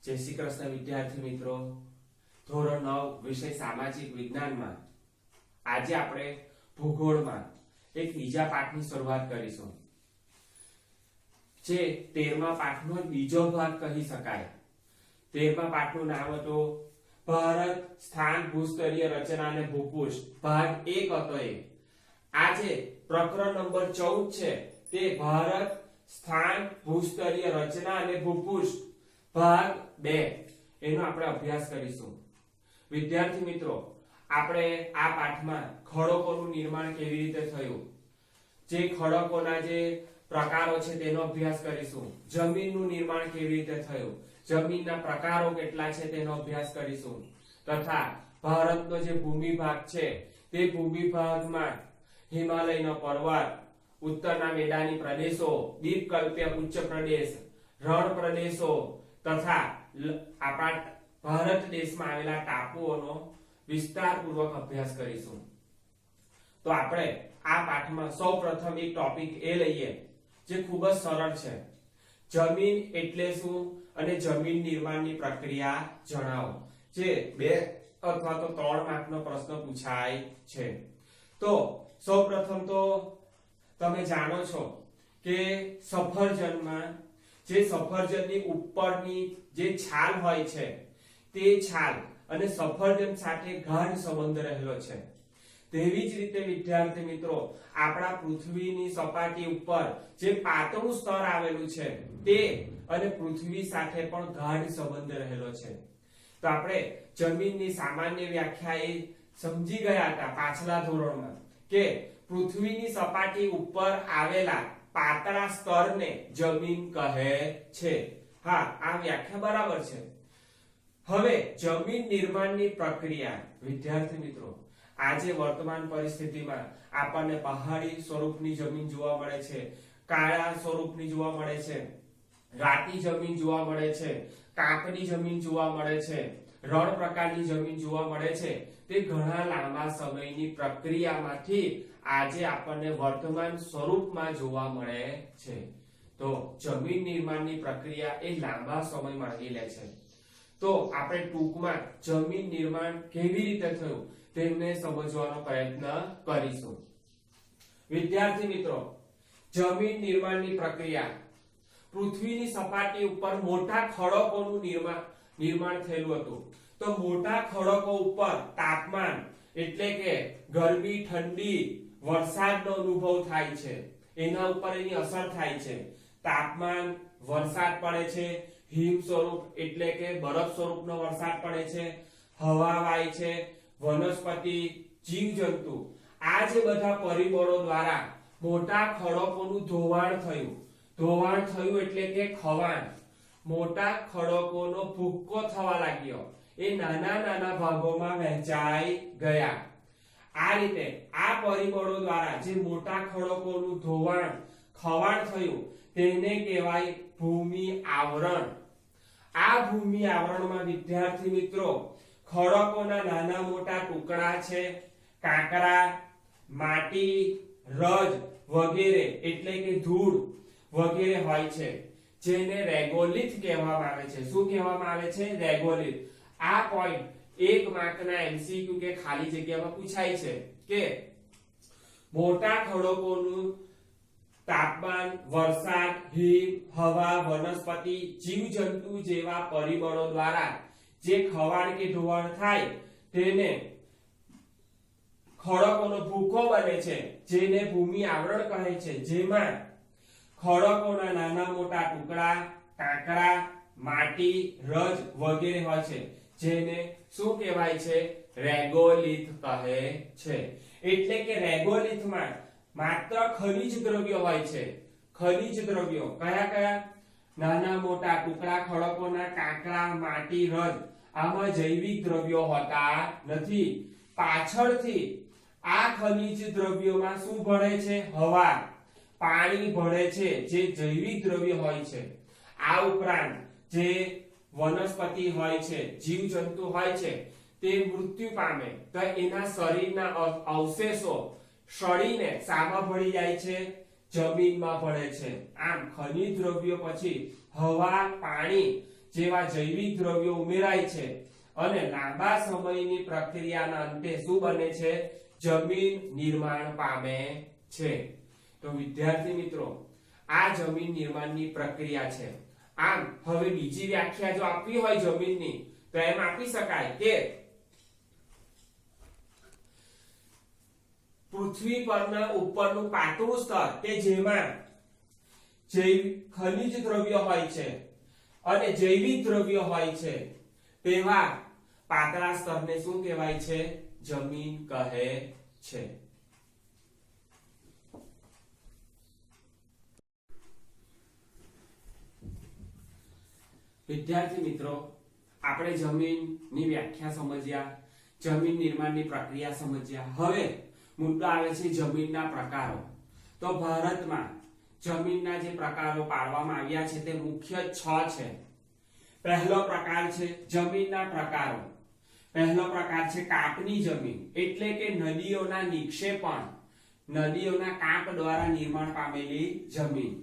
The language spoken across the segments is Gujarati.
જય શ્રી કૃષ્ણ વિદ્યાર્થી મિત્રો, ધોરણ 9 વિષય સામાજિક વિજ્ઞાનમાં આજે આપણે ભૂગોળમાં એક બીજા પાઠની શરૂઆત કરીશું, જે 13મા પાઠનો બીજો ભાગ કહી શકાય। 13મા પાઠનું નામ હતું ભારત સ્થાન ભૂસ્તરીય રચના અને ભૂપૃષ્ઠ, ભાગ 1 હતો। આજે પ્રકરણ નંબર 14 છે, તે ભારત સ્થાન ભૂસ્તરીય રચના અને ભૂપૃષ્ઠ ભાગ 2 એનો આપણે અભ્યાસ કરીશું। વિદ્યાર્થી મિત્રો, આપણે આ પાઠમાં ખડકોનું નિર્માણ કેવી રીતે થયું, જે ખડકોના જે પ્રકારો છે તેનો અભ્યાસ કરીશું। જમીનનું નિર્માણ કેવી રીતે થયું, જમીનના પ્રકારો કેટલા છે તેનો અભ્યાસ કરીશું, તથા ભારતનો જે ભૂમિભાગ છે તે ભૂમિભાગમાં હિમાલયનો પર્વત, ઉત્તરના મેદાની પ્રદેશો, દ્વીપકલ્પીય ઉચ્ચ પ્રદેશ, રણ પ્રદેશો તથા આપણા ભારત દેશમાં આવેલા ટાપુઓનો વિસ્તારપૂર્વક અભ્યાસ કરીશું। તો આપણે આ પાઠમાં સૌપ્રથમ એક ટોપિક એ લઈએ જે ખૂબ જ સરળ છે, જમીન એટલે શું અને જમીન નિર્માણની પ્રક્રિયા જણાવો, જે 2 અથવા તો 3 માર્કનો પ્રશ્ન પૂછાય છે। તો સૌપ્રથમ તો તમે જાણો છો કે સફરજનમાં જે સફરજનની ઉપરની જે છાલ હોય છે તે છાલ અને સફરજન સાથે ગાઢ સંબંધ રહેલો છે। તેવી જ રીતે વિદ્યાર્થી મિત્રો, આપણા પૃથ્વીની સપાટી ઉપર જે પાતળું સ્તર આવેલું છે તે અને પૃથ્વી સાથે પણ ગાઢ સંબંધ રહેલો છે। તો આપણે જમીનની સામાન્ય વ્યાખ્યા એ સમજી ગયા હતા પાછલા ધોરણમાં કે પૃથ્વીની સપાટી ઉપર આવેલા પાતળા સ્તરને જમીન કહે છે। હા, આ વ્યાખ્યા બરાબર છે। હવે જમીન નિર્માણની પ્રક્રિયા, વિદ્યાર્થી મિત્રો, આજે વર્તમાન પરિસ્થિતિમાં આપણને પહાડી સ્વરૂપની જમીન જોવા મળે છે, કાળા સ્વરૂપની જોવા મળે છે, રાતી જમીન જોવા મળે છે, કાંકરી જમીન જોવા મળે છે, રણ પ્રકારની જમીન જોવા મળે છે। તે ઘણા લાંબા સમયની પ્રક્રિયામાંથી આજે આપણને વર્તમાન સ્વરૂપમાં જોવા મળે છે। તો જમીન નિર્માણની પ્રક્રિયા એ લાંબા સમય માંગી લે છે। તો આપણે ટૂંકમાં જમીન નિર્માણ કેવી રીતે થયું તેમને સમજવાનો પ્રયત્ન કરીશું। વિદ્યાર્થી મિત્રો, જમીન નિર્માણની પ્રક્રિયા, પૃથ્વીની સપાટી ઉપર મોટા ખડકોનું નિર્માણ થયેલું હતું। તો મોટા ખડકો ઉપર તાપમાન એટલે કે ગરમી, ઠંડી, વરસાદનો અનુભવ થાય છે, એના ઉપર એની અસર થાય છે। તાપમાન, વરસાદ પડે છે, હિમ સ્વરૂપ એટલે કે બરફ સ્વરૂપનો વરસાદ પડે છે, હવા વાય છે, વનસ્પતિ, જીવજંતુ, આ જે બધા પરિબળો દ્વારા મોટા ખડકોનું ધોવાણ થયું। ધોવાણ થયું એટલે કે ખવાણ, મોટા ખડકોનો ભૂક્કો થવા લાગ્યો, એ નાના નાના ભાગોમાં વહેંચાઈ ગયા। આ રીતે આ પરિબળો દ્વારા જે મોટા ખડકોનું ધોવાણ, ખવાણ થયું તેને કહેવાય ભૂમિ આવરણ। આ ભૂમિ આવરણમાં વિદ્યાર્થી મિત્રો, ખડકોના નાના મોટા ટુકડા છે, કાંકરા, માટી, રજ વગેરે એટલે કે ધૂળ વગેરે હોય છે, જેને રેગોલિથ કહેવામાં આવે છે। શું કહેવામાં આવે છે? રેગોલિથ। આ પોઈન્ટ 1 માર્કના MCQ કે ખાલી જગ્યામાં પૂછાય છે કે મોટા ખડકોનું તાપમાન, વરસાદ, હિમ, હવા, વનસ્પતિ, જીવજંતુ જેવા પરિબળો દ્વારા જે ખવાણ કે ધોવાણ થાય તેને ખડકોનો ભૂકો બને છે, જેને ભૂમિ આવરણ કહે છે, જેમાં ખડકોના નાના મોટા ટુકડા, કાંકરા, માટી, રજ વગેરે હોય છે, જેને શું કહેવાય છે? રેગોલિથ કહે છે। એટલે કે રેગોલિથમાં માત્ર ખનિજ દ્રવ્યો હોય છે। ખનિજ દ્રવ્યો કયા કયા? નાના મોટા ટુકડા ખડકોના, કાંકરા, માટી, રજ, આમાં જૈવિક દ્રવ્યો હોતા નથી। પાછળથી આ ખનિજ દ્રવ્યોમાં શું ભળે છે? હવા, પાણી ભળે છે, જે જૈવિક દ્રવ્ય હોય છે। આ ઉપરાંત જે વનસ્પતિ હોય છે, જીવજંતુ હોય છે, તે મૃત્યુ પામે તો એના શરીરના અવશેષો સડીને શામાં ભળી જાય છે? જમીનમાં ભળે છે। આમ ખનિજ દ્રવ્યો પછી હવા, પાણી જેવા જૈવિક દ્રવ્યો ઉમેરાય છે અને લાંબા સમયની પ્રક્રિયાના અંતે શું બને છે? જમીન નિર્માણ પામે છે. તો વિદ્યાર્થી મિત્રો, આ જમીન નિર્માણની પ્રક્રિયા છે. આમ હવે બીજી વ્યાખ્યા જો આપવી હોય જમીનની તો એમ આપી શકાય કે પૃથ્વી પરના ઉપરનું પાતળું સ્તર કે જેમાં ખનિજ દ્રવ્ય હોય છે અને જૈવિક દ્રવ્ય હોય છે તેવા પાતળા સ્તરને શું કહેવાય છે? જમીન કહે છે. વિદ્યાર્થી મિત્રો, આપણે જમીનની વ્યાખ્યા સમજ્યા, જમીન નિર્માણની પ્રક્રિયા સમજ્યા. હવે મુદ્દો આવે છે જમીનના પ્રકારો. તો ભારતમાં જમીનના જે પ્રકારો પાડવામાં આવ્યા છે તે મુખ્ય 6 છે. પહેલો પ્રકાર છે જમીનના પ્રકારો. પહેલો પ્રકાર છે કાપની જમીન, એટલે કે નદીઓના નિક્ષેપણ, નદીઓના કાપ દ્વારા નિર્માણ પામેલી જમીન.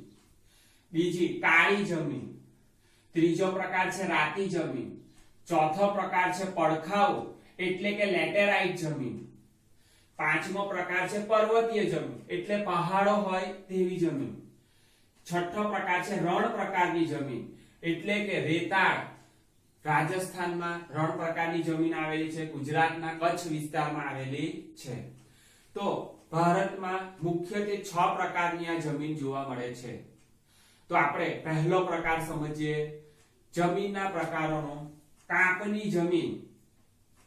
બીજી કાળી જમીન. ત્રીજો પ્રકાર છે રાતી જમીન. ચોથો પ્રકાર છે પડખાઉ, એટલે કે લેટેરાઇટ જમીન. પાંચમો પ્રકાર છે પર્વતીય જમીન, એટલે પહાડો હોય તેવી જમીન. છઠ્ઠો પ્રકાર છે રણ પ્રકારની જમીન, એટલે કે રેતાળ. રાજસ્થાનમાં રણ પ્રકારની જમીન આવેલી છે, ગુજરાતના કચ્છ વિસ્તારમાં આવેલી છે. તો ભારતમાં મુખ્યત્વે 6 પ્રકારની આ જમીન જોવા મળે છે. તો આપણે પહેલો પ્રકાર સમજીએ જમીનના પ્રકારોનો. કાપની જમીન,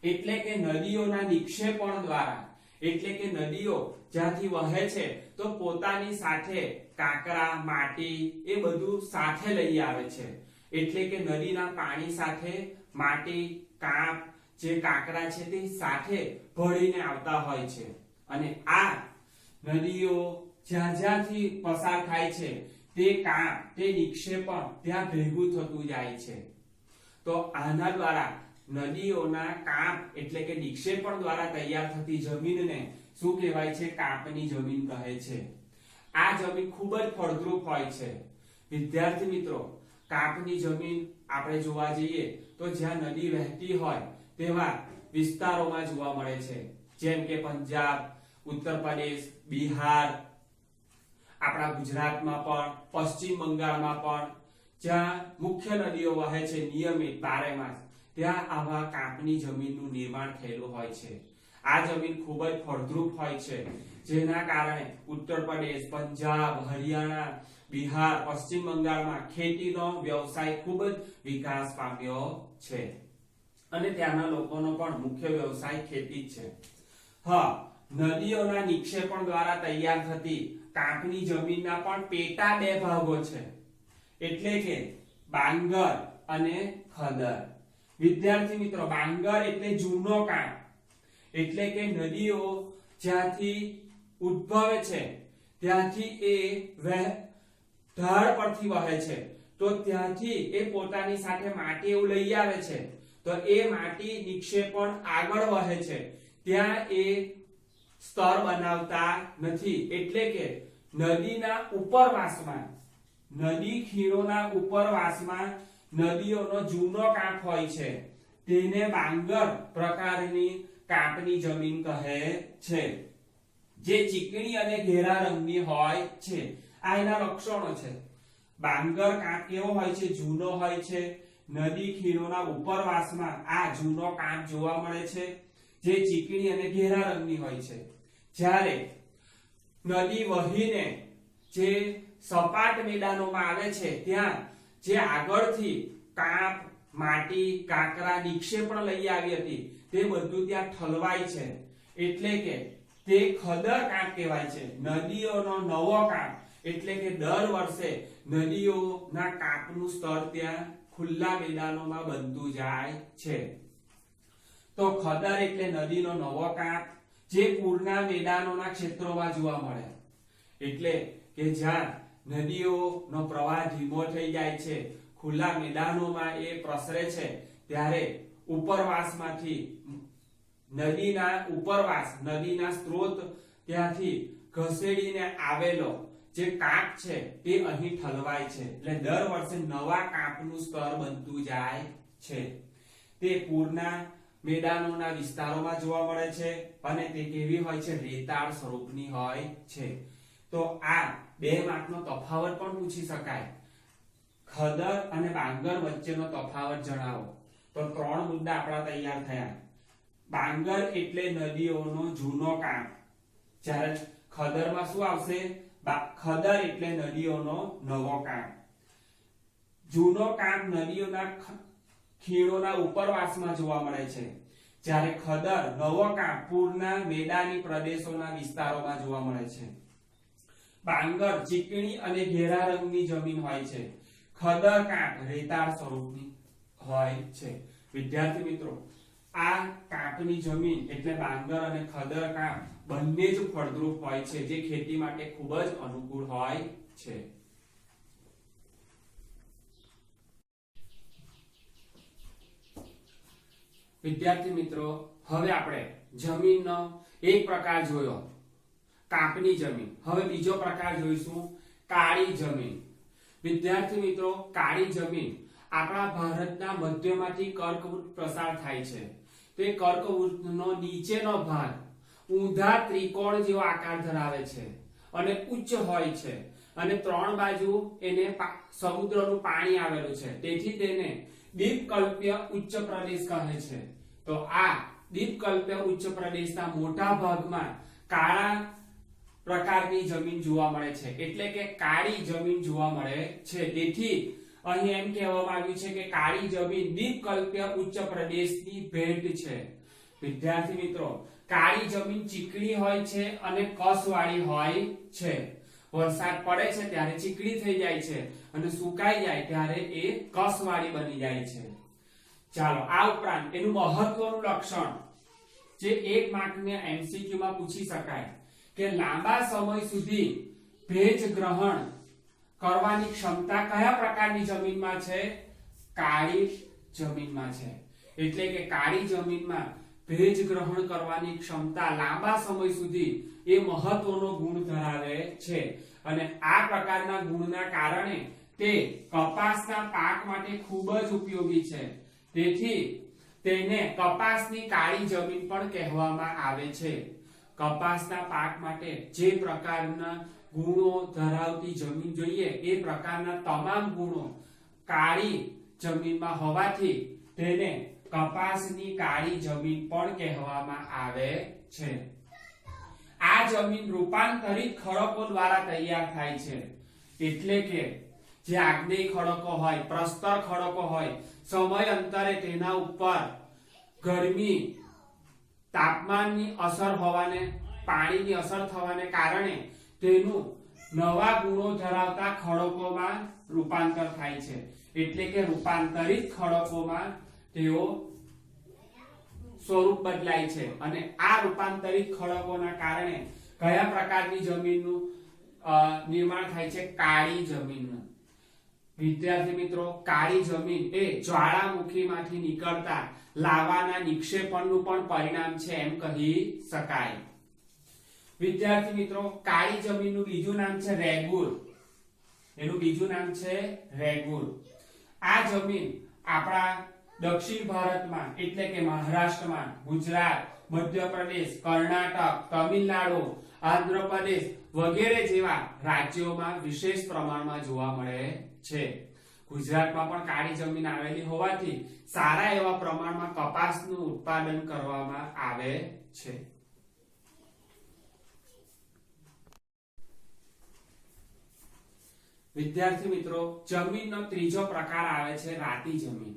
એટલે કે નદીઓના નિક્ષેપણ દ્વારા, એટલે કે નદીઓ જ્યાંથી વહે છે તો પોતાની સાથે કાંકરા, માટી એ બધું સાથે લઈ આવે છે. એટલે કે નદીના પાણી સાથે માટી, કાંપ, જે કાંકરા છે તે સાથે ભળીને આવતા હોય છે. અને આ નદીઓ જ્યાંથી પસાર થાય છે તે કાંપ, તે નિક્ષેપણ ત્યાં ભેગું થતું જાય છે. તો આના દ્વારા નદીઓના કાંપ એટલે કે નિક્ષેપણ દ્વારા તૈયાર થતી જમીનને શું કહેવાય છે? કાપની જમીન કહે છે. આ જમીન ખૂબ જ ફળદ્રુપ હોય છે. વિદ્યાર્થી મિત્રો, કાપની જમીન આપણે જોવા જઈએ તો જ્યાં નદી વહેતી હોય તેવા વિસ્તારોમાં જોવા મળે છે, જેમ કે પંજાબ, ઉત્તર પ્રદેશ, બિહાર, આપણા ગુજરાતમાં પણ, પશ્ચિમ બંગાળમાં પણ જ્યાં મુખ્ય નદીઓ વહે છે નિયમિત બારેમાસ, ત્યાં આવા કાપની જમીનનું નિર્માણ થયેલું હોય છે. આ જમીન ખૂબ જ ફળદ્રુપ હોય છે, જેના કારણે ઉત્તર પ્રદેશ, પંજાબ, હરિયાણા, બિહાર, પશ્ચિમ બંગાળમાં ખેતીનો વ્યવસાય ખૂબ જ વિકાસ પામ્યો છે અને ત્યાંના લોકોનો પણ મુખ્ય વ્યવસાય ખેતી જ છે. હા, નદીઓના નિક્ષેપણ દ્વારા તૈયાર થતી કાપની જમીનના પણ પેટા 2 ભાગો છે, એટલે કે બાંગર અને ખદર. વિદ્યાર્થી મિત્રો, બાંગર એટલે જૂનો કાંપ, એટલે કે નદીઓ જ્યાંથી ઉદ્ભવે છે ત્યાંથી એ ઢાળ પરથી વહે છે, તો ત્યાંથી એ પોતાની સાથે માટી એવું લઈ આવે છે. તો એ માટી નિક્ષેપણ આગળ વહે છે, ત્યાં એ સ્તર બનાવતા નથી. એટલે કે નદીના ઉપરવાસમાં, નદી ખીણોના ઉપરવાસમાં નદીઓનો જૂનો કાંપ હોય છે, તેને બાંગર પ્રકારની કાપની જમીન કહે છે, જે ચીકણી અને ઘેરા રંગની હોય છે. આ એના લક્ષણો છે. બાંગર કાંપ કેવો હોય છે? જૂનો હોય છે. નદી ખીણોના ઉપરવાસમાં આ જૂનો કાંપ જોવા મળે છે, જે ચીકણી અને ઘેરા રંગની હોય છે. જ્યારે નદી વહીને જે સપાટ મેદાનોમાં આવે છે ત્યાં જે આગળથી કાંપ, માટી, કાંકરા, નિક્ષેપણ લઈ આવી હતી તે બધું ત્યાં ઠલવાય છે, એટલે કે તે ખદર કાંપ કહેવાય છે. નદીઓનો નવો કાંપ, એટલે કે દર વર્ષે નદીઓના કાંપનું સ્તર ત્યાં ખુલ્લા મેદાનોમાં બનતું જાય છે. તો ખદર એટલે નદીનો નવો કાંપ, જે પૂરના મેદાનોના ક્ષેત્રોમાં જોવા મળે. એટલે કે જ્યાં નદીઓનો પ્રવાહ ધીમો થઈ જાય છે, ખુલ્લા મેદાનોમાં એ પ્રસરે છે, ત્યારે ઉપરવાસમાંથી નદીના ઉપરવાસ, નદીના સ્ત્રોત ત્યાંથી ઘસેડીને આવેલો જે કાંપ છે તે અહીં ઠલવાય છે, એટલે દર વર્ષે નવા કાંપનું સ્તર બનતું જાય છે. તે પૂરના મેદાનોના વિસ્તારોમાં જોવા મળે છે અને તે કેવી હોય છે? રેતાળ સ્વરૂપની હોય છે. તો આ બે માર્કનો તફાવત પણ પૂછી શકાય. ખદર અને બાંગર વચ્ચેનો તફાવત જણાવો. તો 3 મુદ્દા આપણા તૈયાર થયા. બાંગર એટલે નદીઓનો જૂનો કાંપ, જ્યારે ખદરમાં શું આવશે? ખદર એટલે નદીઓનો નવો કાંપ. જૂનો કાંપ નદીઓના ખીણોના ઉપરવાસમાં જોવા મળે છે, જ્યારે ખદર નવો કાંપ પૂરના મેદાની પ્રદેશોના વિસ્તારોમાં જોવા મળે છે. બાંગર ચીકણી અને ઘેરા રંગની જમીન હોય છે, ખદર કાંપ રેતાળ સ્વરૂપની હોય છે. વિદ્યાર્થી મિત્રો, આ કાંપની જમીન એટલે બાંગર અને ખદર કાંપ બંને જ ફળદ્રુપ હોય છે, જે ખેતી માટે ખૂબ જ અનુકૂળ હોય છે. વિદ્યાર્થી મિત્રો, હવે આપણે જમીનનો એક પ્રકાર જોયો, કાંપની જમીન. હવે બીજો પ્રકાર જોઈશું, કાળી જમીન. વિદ્યાર્થી મિત્રો, કાળી જમીન આપણા ભારતના મધ્યમાંથી કર્કવૃત પ્રસાર થાય છે. તે કર્કવૃતનો નીચેનો ભાગ ઊંધા ત્રિકોણ જેવો આકાર ધરાવે છે અને ઉચ્ચ હોય છે, અને 3 બાજુ એને સમુદ્રનું પાણી આવેલું છે, તેથી તેને દીપકલ્પીય ઉચ્ચ પ્રદેશ કહે છે. તો આ દીપકલ્પીય ઉચ્ચ પ્રદેશના મોટા ભાગમાં કાળા પ્રકારની જમીન જોવા મળે છે, એટલે કે કાળી જમીન જોવા મળે છે. તેથી અહીં એમ કહેવામાં આવ્યું છે કે કાળી જમીન દીપકલ્પીય ઉચ્ચ પ્રદેશની ભેટ છે. વિદ્યાર્થી મિત્રો, કાળી જમીન ચીકણી હોય છે અને કસવાળી હોય છે. વરસાદ પડે છે ત્યારે ચીકણી થઈ જાય છે અને સુકાઈ જાય ત્યારે એ કસવાળી બની જાય છે. ચાલો, આ ઉપરાંત એનું મહત્વનું લક્ષણ જે 1 માર્કને MCQ માં પૂછી શકાય કે લાંબા સમય સુધી ભેજ ગ્રહણ કરવાની ક્ષમતા કયા પ્રકારની જમીનમાં છે? કાળી જમીનમાં છે. એટલે કે કાળી જમીનમાં ભેજ ગ્રહણ કરવાની ક્ષમતા લાંબા સમય સુધી એ મહત્વનો ગુણ ધરાવે છે, અને આ પ્રકારના ગુણના કારણે તે કપાસના પાક માટે ખૂબ જ ઉપયોગી છે. તેથી તેને કપાસની કાળી જમીન પણ કહેવામાં આવે છે. કપાસના પાક માટે જે પ્રકારના ગુણો ધરાવતી જમીન જોઈએ એ પ્રકારના તમામ ગુણો કાળી જમીનમાં હોવાથી તેને કપાસની કાળી જમીન પણ કહેવામાં આવે છે. આ જમીન રૂપાંતરિત ખડકો દ્વારા તૈયાર થાય છે, એટલે કે જે આગ્નેય ખડકો હોય, પ્રસ્તર ખડકો હોય, સમય અંતરે તેના ઉપર ગરમી, તાપમાનની અસર હોવાને, પાણીની અસર થવાને કારણે તેનું નવા ગુણો ધરાવતા ખડકોમાં રૂપાંતર થાય છે, એટલે કે રૂપાંતરિત ખડકોમાં તેઓ સ્વરૂપ બદલાય છે. અને આ રૂપાંતરિત ખડકોના કારણે કયા પ્રકારની જમીનનું નિર્માણ થાય છે? કાળી જમીનનું. વિદ્યાર્થી મિત્રો, કાળી જમીન એ જ્વાળામુખીમાંથી નીકળતા લાવાના નિક્ષેપણનું પણ પરિણામ છે એમ કહી શકાય. વિદ્યાર્થી મિત્રો, કાળી જમીનનું બીજું નામ છે રેગુર. એનું બીજું નામ છે રેગુર. આ જમીન આપણા દક્ષિણ ભારતમાં એટલે કે મહારાષ્ટ્રમાં, ગુજરાત, મધ્યપ્રદેશ, કર્ણાટક, તમિલનાડુ, આંધ્રપ્રદેશ વગેરે જેવા રાજ્યોમાં વિશેષ પ્રમાણમાં જોવા મળે છે. ગુજરાતમાં પણ કાળી જમીન આવેલી હોવાથી સારા એવા પ્રમાણમાં કપાસનું ઉત્પાદન કરવામાં આવે છે. વિદ્યાર્થી મિત્રો, જમીનનો ત્રીજો પ્રકાર આવે છે રાતી જમીન.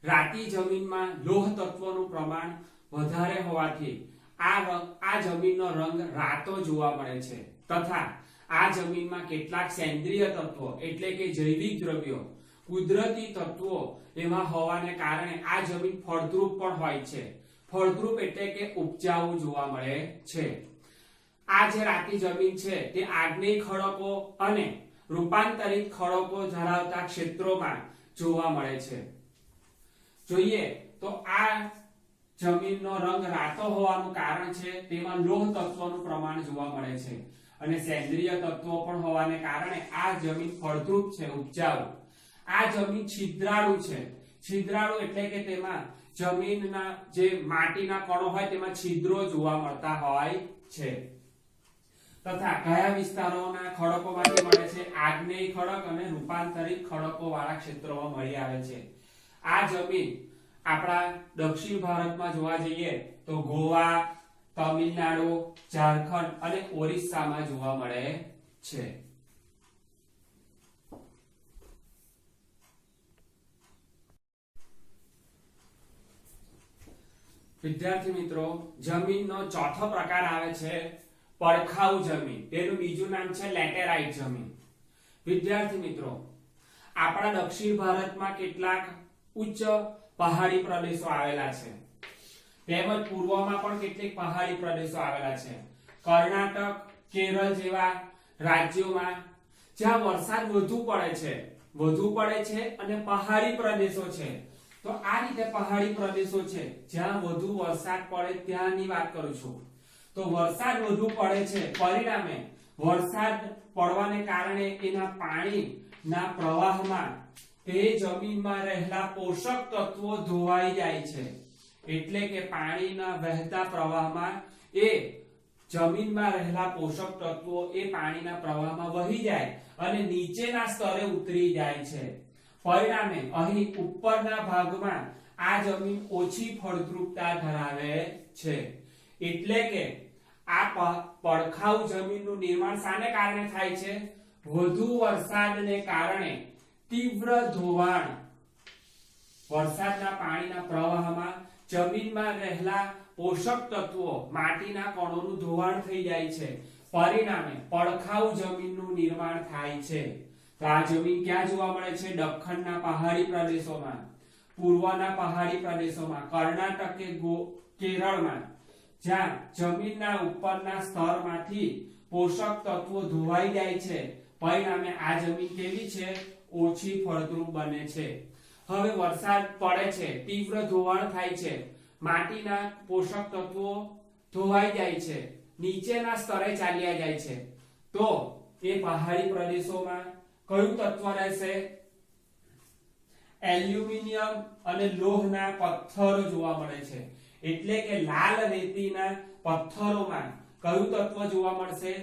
રાતી જમીનમાં લોહ તત્વોનું પ્રમાણ વધારે હોવાથી આ જમીનનો રંગ રાતો જોવા મળે છે, તથા આ જમીનમાં કેટલાક સેન્દ્રિય તત્વો એટલે કે જૈવિક દ્રવ્યો, કુદરતી તત્વો એમાં હોવાને કારણે આ જમીન ફળદ્રુપ પણ હોય છે. ફળદ્રુપ એટલે કે ઉપજાઉ જોવા મળે છે. આ જે રાતી જમીન છે તે આગ્નેય ખડકો અને રૂપાંતરિત ખડકો ધરાવતા ક્ષેત્રોમાં જોવા મળે છે. જોઈએ તો આ જમીનનો રંગ રાતો હોવાનું કારણ છે તેમાં લોહ તત્વોનું પ્રમાણ જોવા મળે છે. અને સેન્દ્રિય તત્વો પણ હોવાને કારણે આ જમીન ફળદ્રુપ છે, ઉપજાઉ. આ જમીન છિદ્રાળુ છે. છિદ્રાળુ એટલે કે તેમાં જમીનના જે માટીના કણો હોય તેમાં છિદ્રો જોવા મળતા હોય છે. તથા કયા વિસ્તારોના ખડકોમાંથી મળે છે? આગ્નેય ખડક અને રૂપાંતરિત ખડકો વાળા ક્ષેત્રોમાં મળી આવે છે. આ જમીન આપણા દક્ષિણ ભારતમાં જોવા જઈએ તો ગોવા, તમિલનાડુ, ઝારખંડ અને ઓરિસ્સામાં જોવા મળે છે. વિદ્યાર્થી મિત્રો, જમીનનો ચોથો પ્રકાર આવે છે પડખાઉ જમીન. તેનું બીજું નામ છે લેટેરાઇટ જમીન. વિદ્યાર્થી મિત્રો, આપણા દક્ષિણ ભારતમાં કેટલાક ઉચ્ચ પહાડી પ્રદેશો આવેલા છે, તેમજ પૂર્વમાં પણ કેટલીક પહાડી પ્રદેશો આવેલા છે. કર્ણાટક, કેરળ જેવા રાજ્યોમાં જ્યાં વરસાદ વધુ પડે છે અને પહાડી પ્રદેશો છે. તો આ રીતે પહાડી પ્રદેશો છે જ્યાં વધુ વરસાદ પડે ત્યાંની વાત કરું છું. તો વરસાદ વધુ પડે છે, પરિણામે વરસાદ પડવાને કારણે એના પાણીના પ્રવાહમાં તે જમીનમાં રહેલા પોષક તત્વો ધોવાઈ જાય છે. એટલે કે પાણીના વહેતા પ્રવાહમાં એ જમીનમાં રહેલા પોષક તત્વો એ પાણીના પ્રવાહમાં વહી જાય અને નીચેના સ્તરે ઉતરી જાય છે. પરિણામે અહીં ઉપરના ભાગમાં આ જમીન ઓછી ફળદ્રુપતા ધરાવે છે. એટલે કે આ પડખાઉ જમીનનું નિર્માણ શાને કારણે થાય છે? વધુ વરસાદને કારણે તીવ્ર ધોવાણ, વરસાદના પાણીના પ્રવાહમાં જમીનમાં રહેલા પોષક તત્વો, માટીના કણોનું ધોવાણ થઈ જાય છે. પરિણામે પડખાઉ જમીનનું નિર્માણ થાય છે. તો આ જમીન ક્યાં જોવા મળે છે? દખ્ખણના પહાડી પ્રદેશોમાં, પૂર્વના પહાડી પ્રદેશોમાં, કર્ણાટક કે કેરળમાં, જ્યાં જમીનના ઉપરના સ્તરમાંથી પોષક તત્વો ધોવાઈ જાય છે. પરિણામે આ જમીન કેવી છે? ઓછી ફળદ્રુપ બને છે. હવે વરસાદ પડે છે, તીવ્ર ધોવાણ થાય છે, માટીના પોષક તત્વો ધોવાઈ જાય છે, નીચેના સ્તરે ચાલ્યા જાય છે. તો એ પહાડી પ્રદેશોમાં કયું તત્વ રહેશે? એલ્યુમિનિયમ અને લોહના પથ્થરો જોવા મળે છે. એટલે કે લાલ રેતીના પથ્થરોમાં કયું તત્વ જોવા મળશે?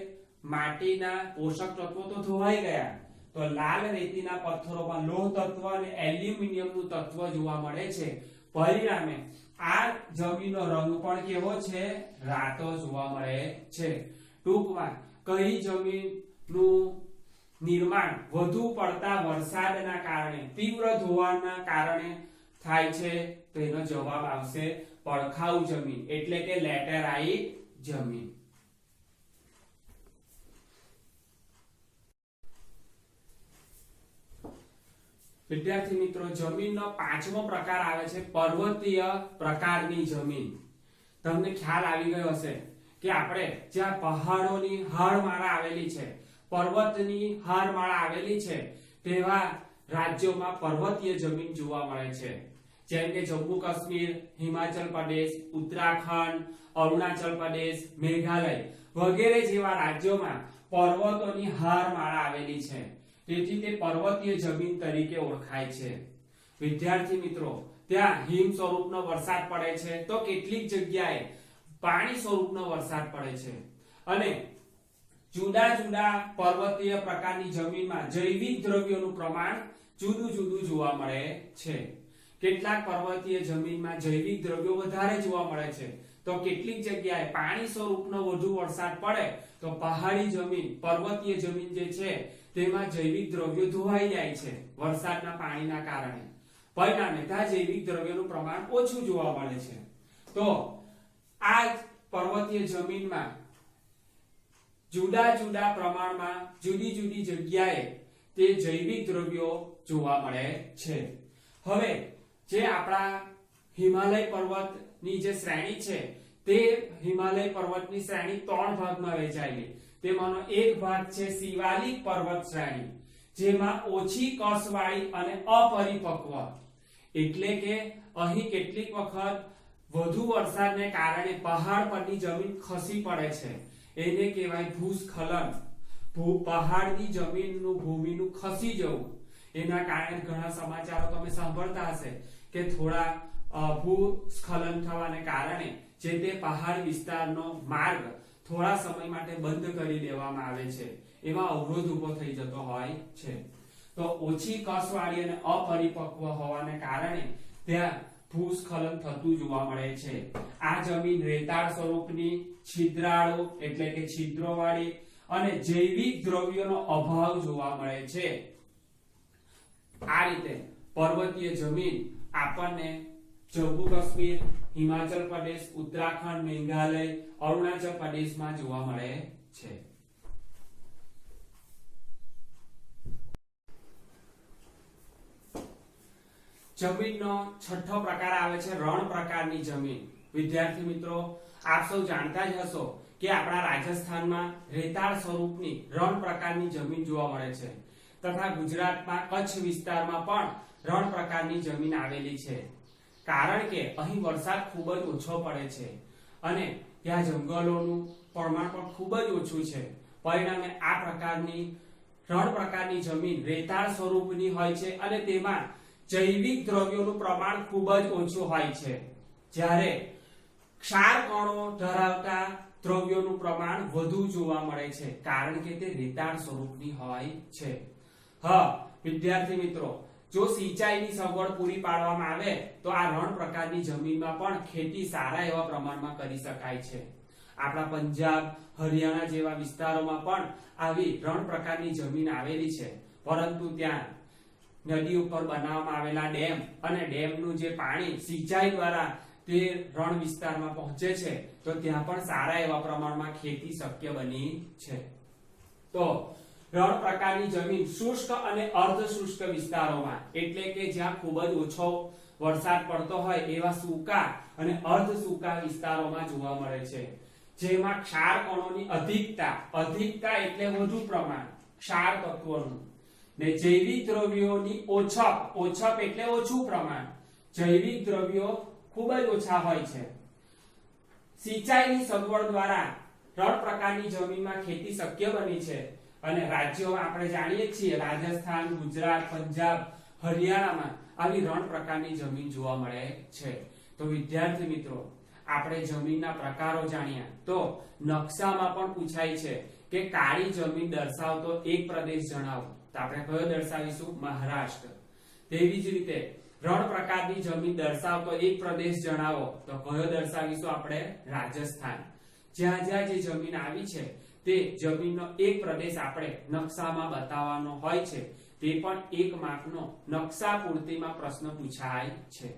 માટીના પોષક તત્વો તો ધોવાઈ ગયા, તો લાલ રેતીના પથ્થરોમાં લોહ તત્વ અને એલ્યુમિનિયમનું તત્વ જોવા મળે છે. પરિણામે આ જમીનનો રંગ પણ કેવો છે? રાતો જોવા મળે છે. ટૂંકમાં કઈ જમીનનું નિર્માણ વધુ પડતા વરસાદના કારણે, તીવ્ર ધોવાણના કારણે થાય છે? તો એનો જવાબ આવશે પડખાઉ જમીન, એટલે કે લેટેરાઇટ જમીન. વિદ્યાર્થી મિત્રો, જમીનનો પાંચમો પ્રકાર આવે છે પર્વતીય પ્રકારની જમીન. તમને ખ્યાલ આવી ગયો હશે કે આપણે જ્યાં પહાડોની હારમાળા આવેલી છે, પર્વતની હારમાળા આવેલી છે, તેવા રાજ્યોમાં પર્વતીય જમીન જોવા મળે છે. જેમ કે જમ્મુ કાશ્મીર, હિમાચલ પ્રદેશ, ઉત્તરાખંડ, અરુણાચલ પ્રદેશ, મેઘાલય વગેરે જેવા રાજ્યોમાં પર્વતોની હારમાળા આવેલી છે. તેથી તે પર્વતીય જમીન તરીકે ઓળખાય છે. વિદ્યાર્થી મિત્રો, ત્યાં હિમ સ્વરૂપનો વરસાદ પડે છે, તો કેટલીક જગ્યાએ પાણી સ્વરૂપનો વરસાદ પડે છે. અને જુદા જુદા પર્વતીય પ્રકારની જમીનમાં જૈવિક દ્રવ્યોનું પ્રમાણ જુદું જુદું જોવા મળે છે. કેટલાક પર્વતીય જમીનમાં જૈવિક દ્રવ્યો વધારે જોવા મળે છે, તો કેટલીક જગ્યાએ પાણી સ્વરૂપનો વધુ વરસાદ પડે તો પહાડી જમીન, પર્વતીય જમીન જે છે તેમાં જૈવિક દ્રવ્યો ધોવાઈ જાય છે વરસાદના પાણીના કારણે. પરિણામે ત્યાં જૈવિક દ્રવ્યોનું પ્રમાણ ઓછું જોવા મળે છે. તો આ પર્વતીય જમીનમાં જુદા જુદા પ્રમાણમાં જુદી જુદી જગ્યાએ તે જૈવિક દ્રવ્યો જોવા મળે છે. હવે જે આપણા હિમાલય પર્વતની જે શ્રેણી છે, તે હિમાલય પર્વતની શ્રેણી 3 ભાગમાં વહેંચાયેલી. તેમાંનો એક ભાગ છે શિવાલિક પર્વત શ્રેણી, જેમાં ઓછી કસવાળી અને અપરિપક્વ, એટલે કે અહીં કેટલીક વખત વધુ વરસાદને કારણે પહાડ પરની જમીન ખસી પડે છે. એને કહેવાય ભૂસ્ખલન. પહાડની જમીનનું ભૂમિનું ખસી જવું. એના કારણે ઘણા સમાચારો તમે સાંભળતા હશે કે થોડા ભૂસ્ખલન થવાને કારણે જે તે પહાડ વિસ્તારનો માર્ગ થોડા સમય માટે બંધ કરી દેવામાં આવે છે. એમાં અવરોધ ઉભો થઈ જતો હોય છે. તો ઓછી કસવાળી અને અપરિપક્વ હોવાને કારણે ત્યાં ભૂસ્ખલન થતું જોવા મળે છે. આ જમીન રેતાળ સ્વરૂપની, છિદ્રાળુ એટલે કે છિદ્રોવાળી અને જૈવિક દ્રવ્યોનો અભાવ જોવા મળે છે. આ રીતે પર્વતીય જમીન આપણને જમ્મુ કાશ્મીર, હિમાચલ પ્રદેશ, ઉત્તરાખંડ, મેઘાલય, અરુણાચલ પ્રદેશમાં જોવા મળે છે. જમીનનો છઠ્ઠો પ્રકાર આવે છે રણ પ્રકારની જમીન. વિદ્યાર્થી મિત્રો, આપ સૌ જાણતા જ હશો કે આપણા રાજસ્થાનમાં રેતાળ સ્વરૂપની રણ પ્રકારની જમીન જોવા મળે છે તથા ગુજરાતમાં કચ્છ વિસ્તારમાં પણ રણ પ્રકારની જમીન આવેલી છે. કારણ કે અહીં વરસાદ ખૂબ જ ઓછો પડે છે અને ત્યાં જંગલોનું પ્રમાણ પણ ખૂબ જ ઓછું છે. પરિણામે આ પ્રકારની રણ પ્રકારની જમીન રેતાળ સ્વરૂપની હોય છે અને તેમાં જૈવિક દ્રવ્યોનું પ્રમાણ ખૂબ જ ઓછું હોય છે, જ્યારે ક્ષાર કણો ધરાવતા દ્રવ્યોનું પ્રમાણ વધુ જોવા મળે છે કારણ કે તે રેતાળ સ્વરૂપની હોય છે. હા વિદ્યાર્થી મિત્રો, જો સિંચાઈની સગવડ પૂરી પાડવામાં આવે તો આ રણ પ્રકારની જમીનમાં પણ ખેતી સારા એવા પ્રમાણમાં કરી શકાય છે. આપણા પંજાબ, હરિયાણા જેવા વિસ્તારોમાં પણ આવી રણ પ્રકારની જમીન આવેલી છે, પરંતુ ત્યાં નદી ઉપર બનાવવામાં આવેલા ડેમ અને ડેમનું જે પાણી સિંચાઈ દ્વારા તે રણ વિસ્તારમાં પહોંચે છે તો ત્યાં પણ સારા એવા પ્રમાણમાં ખેતી શક્ય બની છે. તો રણ પ્રકારની જમીન શુષ્ક અને અર્ધ શુષ્ક વિસ્તારોમાં એટલે કે જ્યાં ખૂબ જ ઓછો વરસાદ પડતો હોય એવા સૂકા અને અર્ધ સૂકા વિસ્તારોમાં જોવા મળે છે, જેમાં ક્ષાર કણોની અધિકતા એટલે વધુ પ્રમાણ ક્ષાર તત્વોનું ને જૈવિક દ્રવ્યોની ઓછપ એટલે ઓછું પ્રમાણ, જૈવિક દ્રવ્યો ખૂબ જ ઓછા હોય છે. સિંચાઈની સગવડ દ્વારા રણ પ્રકારની જમીનમાં ખેતી શક્ય બની છે અને રાજ્યો આપણે જાણીએ છીએ રાજસ્થાન, ગુજરાત, પંજાબ, હરિયાણામાં આવી રણ પ્રકારની જમીન જોવા મળે છે. તો વિદ્યાર્થી મિત્રો, આપણે જમીનના પ્રકારો જાણ્યા. તો નકશામાં પણ પૂછાય છે કે કાળી જમીન દર્શાવતો એક પ્રદેશ જણાવો, તો આપણે કયો દર્શાવીશું? મહારાષ્ટ્ર. તેવી જ રીતે રણ પ્રકારની જમીન દર્શાવતો એક પ્રદેશ જણાવો, તો કયો દર્શાવીશું આપણે? રાજસ્થાન. જ્યાં જ્યાં જે જમીન આવી છે તે જમીનનો એક પ્રદેશ આપણે નકશામાં બતાવવાનો હોય છે. તે પણ એક માર્કનો નકશા પૂર્તિમાં પ્રશ્ન પૂછાય છે.